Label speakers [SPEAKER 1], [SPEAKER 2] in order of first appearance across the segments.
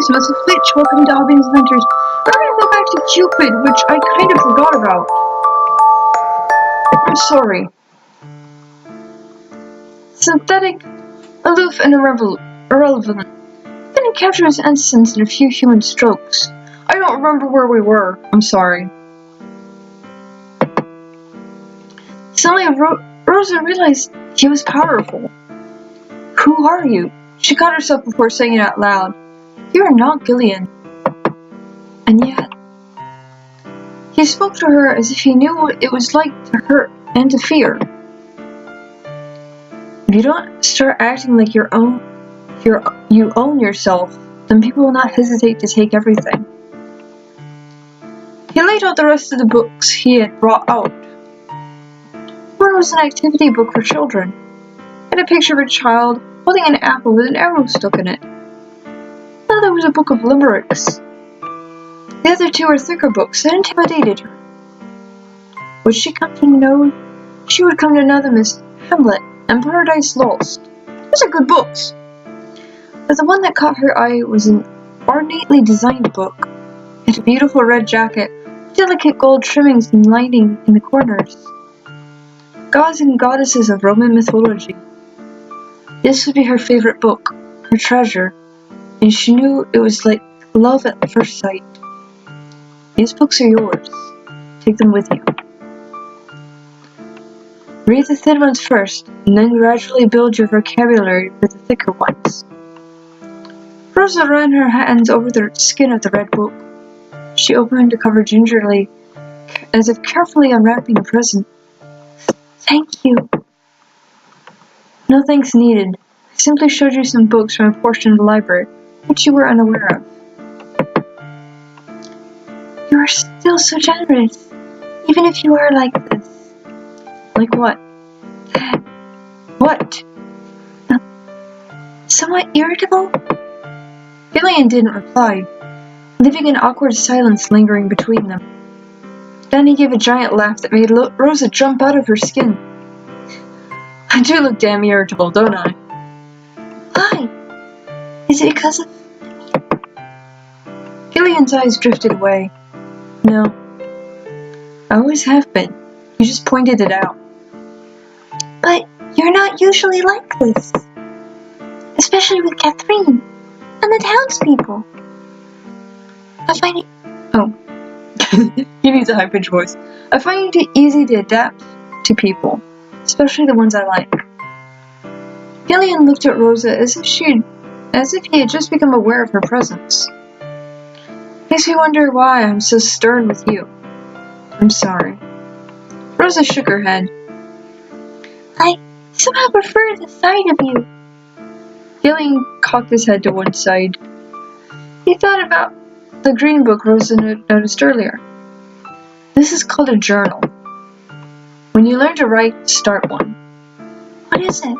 [SPEAKER 1] Christmas, a Flitch, welcome to Hobbies Adventures. We're gonna go back to Cupid, which I kind of forgot about. I'm sorry. Synthetic, aloof, and irrelevant. Couldn't capture his essence in a few human strokes. I don't remember where we were. I'm sorry. Suddenly, Rosa realized he was powerful. Who are you? She caught herself before saying it out loud. You are not Gillian. And yet, he spoke to her as if he knew what it was like to hurt and to fear. If you don't start acting like you own yourself, then people will not hesitate to take everything. He laid out the rest of the books he had brought out. One was an activity book for children, and a picture of a child holding an apple with an arrow stuck in it. Another was a book of limericks. The other two were thicker books that intimidated her. Would she come to know? She would come to know them as Hamlet and Paradise Lost. Those are good books. But the one that caught her eye was an ornately designed book. It had a beautiful red jacket, delicate gold trimmings and lining in the corners. Gods and goddesses of Roman mythology. This would be her favorite book, her treasure, and she knew it was like love at first sight. These books are yours. Take them with you. Read the thin ones first, and then gradually build your vocabulary with the thicker ones. Rosa ran her hands over the skin of the red book. She opened the cover gingerly, as if carefully unwrapping a present. Thank you. No thanks needed. I simply showed you some books from a portion of the library, which you were unaware of. You are still so generous, even if you are like this. Like what? What? Somewhat irritable? Gillian didn't reply, leaving an awkward silence lingering between them. Then he gave a giant laugh that made Rosa jump out of her skin. I do look damn irritable, don't I? Why? Is it because of... Gillian's eyes drifted away. No. I always have been. You just pointed it out. But you're not usually like this. Especially with Catherine and the townspeople. I find it... Oh. He needs a high-pitched voice. I find it easy to adapt to people, especially the ones I like. Gillian looked at Rosa as if he had just become aware of her presence. Makes me wonder why I'm so stern with you. I'm sorry. Rosa shook her head. I somehow prefer the sight of you. Gillian cocked his head to one side. He thought about the green book Rosa noticed earlier. This is called a journal. When you learn to write, start one. What is it?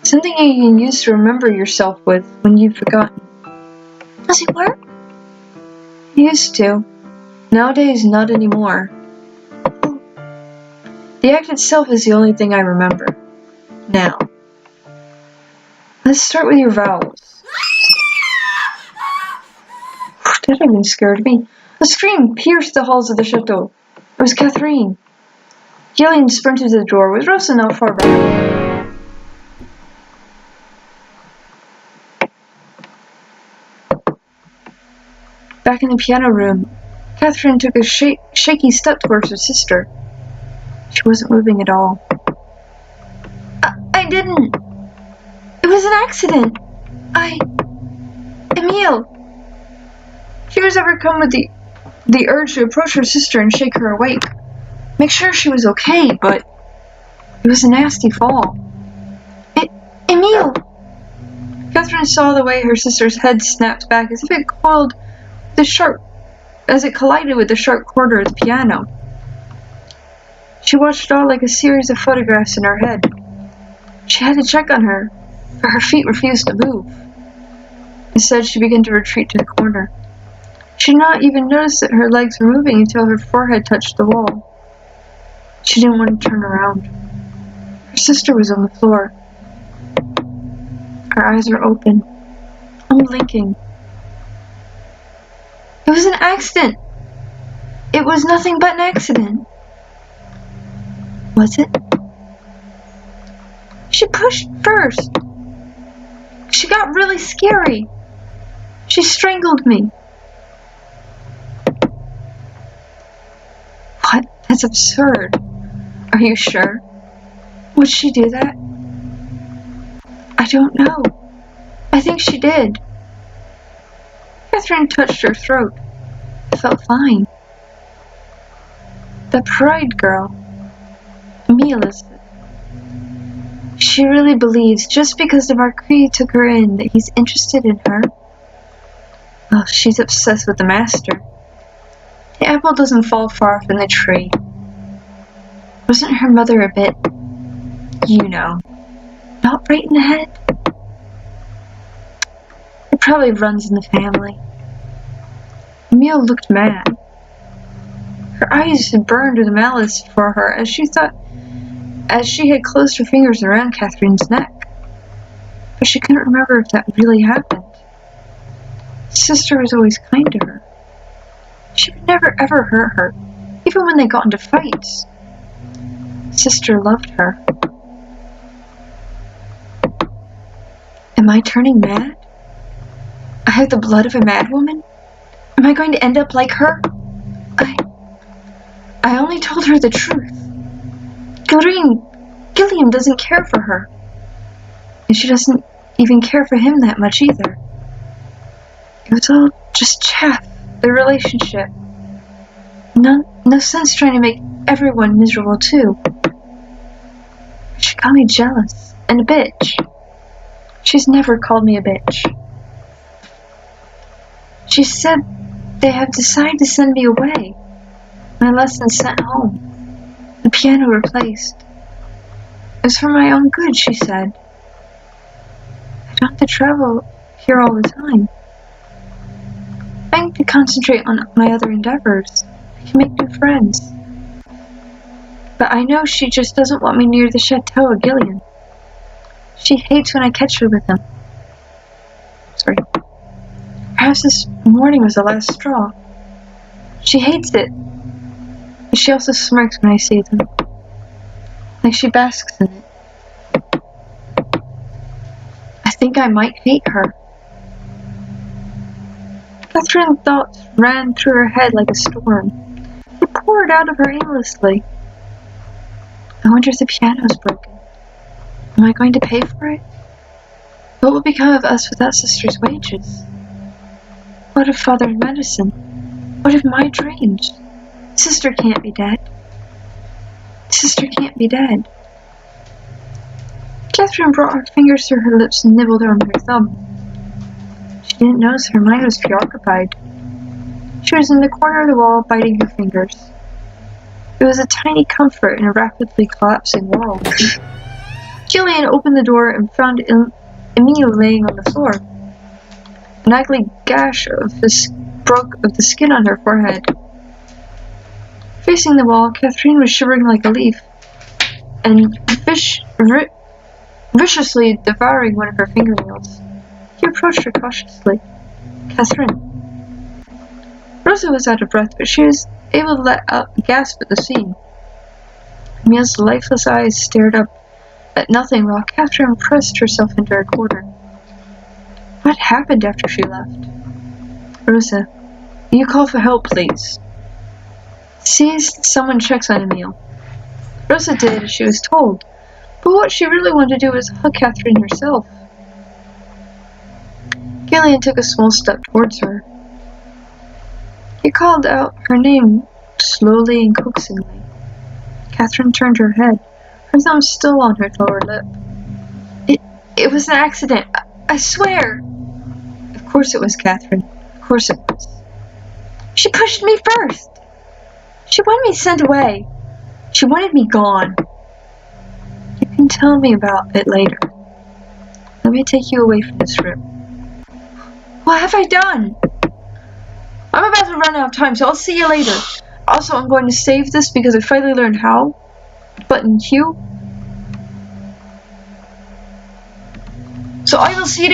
[SPEAKER 1] Something you can use to remember yourself with when you've forgotten. Does it work? It used to. Nowadays, not anymore. Oh. The act itself is the only thing I remember. Now, let's start with your vowels. That even scared me. A scream pierced the halls of the chateau. It was Catherine. Gillian sprinted to the door, with Rosa not far behind. Back in the piano room, Catherine took a shaky step towards her sister. She wasn't moving at all. I didn't. It was an accident. Emile. She was overcome with the urge to approach her sister and shake her awake. Make sure she was okay, but it was a nasty fall. Emile! Catherine saw the way her sister's head snapped back as if it collided with the sharp corner of the piano. She watched it all like a series of photographs in her head. She had to check on her, but her feet refused to move. Instead, she began to retreat to the corner. She did not even notice that her legs were moving until her forehead touched the wall. She didn't want to turn around. Her sister was on the floor. Her eyes were open, unblinking. It was an accident. It was nothing but an accident. Was it? She pushed first. She got really scary. She strangled me. What? That's absurd. Are you sure? Would she do that? I don't know. I think she did. Catherine touched her throat. It felt fine. The Perride girl, Elizabeth. She really believes just because the Marquis took her in that he's interested in her. Oh, she's obsessed with the master. The apple doesn't fall far from the tree. Wasn't her mother a bit, not right in the head? It probably runs in the family. Emile looked mad. Her eyes had burned with malice for her as she had closed her fingers around Catherine's neck. But she couldn't remember if that really happened. Sister was always kind to her. She would never ever hurt her, even when they got into fights. Sister loved her. Am I turning mad? I have the blood of a madwoman? Am I going to end up like her? I only told her the truth. Gilliam doesn't care for her. And she doesn't even care for him that much either. It was all just chaff, the relationship. No sense trying to make everyone miserable too. She called me jealous and a bitch. She's never called me a bitch. She said they have decided to send me away. My lessons sent home. The piano replaced. It was for my own good, she said. I don't have to travel here all the time. I need to concentrate on my other endeavors. I can make new friends. But I know she just doesn't want me near the chateau of Gillian. She hates when I catch her with him. Sorry. Perhaps this morning was the last straw. She hates it. But she also smirks when I see them. Like she basks in it. I think I might hate her. Catherine's thoughts ran through her head like a storm. They poured out of her aimlessly. I wonder if the piano's broken. Am I going to pay for it? What will become of us without Sister's wages? What of Father's medicine? What of my dreams? Sister can't be dead. Sister can't be dead. Catherine brought her fingers through her lips and nibbled on her thumb. She didn't notice her mind was preoccupied. She was in the corner of the wall, biting her fingers. It was a tiny comfort in a rapidly collapsing world. Gillian opened the door and found Emile laying on the floor. An ugly gash broke of the skin on her forehead. Facing the wall, Catherine was shivering like a leaf, and viciously devouring one of her fingernails. He approached her cautiously. Catherine. Rosa was out of breath, but she was able to let out a gasp at the scene. Emile's lifeless eyes stared up at nothing while Catherine pressed herself into her corner. What happened after she left? Rosa, you call for help, please. See if someone checks on Emile. Rosa did as she was told, but what she really wanted to do was hug Catherine herself. Gillian took a small step towards her. He called out her name slowly and coaxingly. Catherine turned her head, her thumb still on her lower lip. It was an accident. I swear. Of course it was, Catherine. Of course it was. She pushed me first. She wanted me sent away. She wanted me gone. You can tell me about it later. Let me take you away from this room. What have I done? I'm about to run out of time, so I'll see you later. Also, I'm going to save this because I finally learned how. Button Q. So I will see you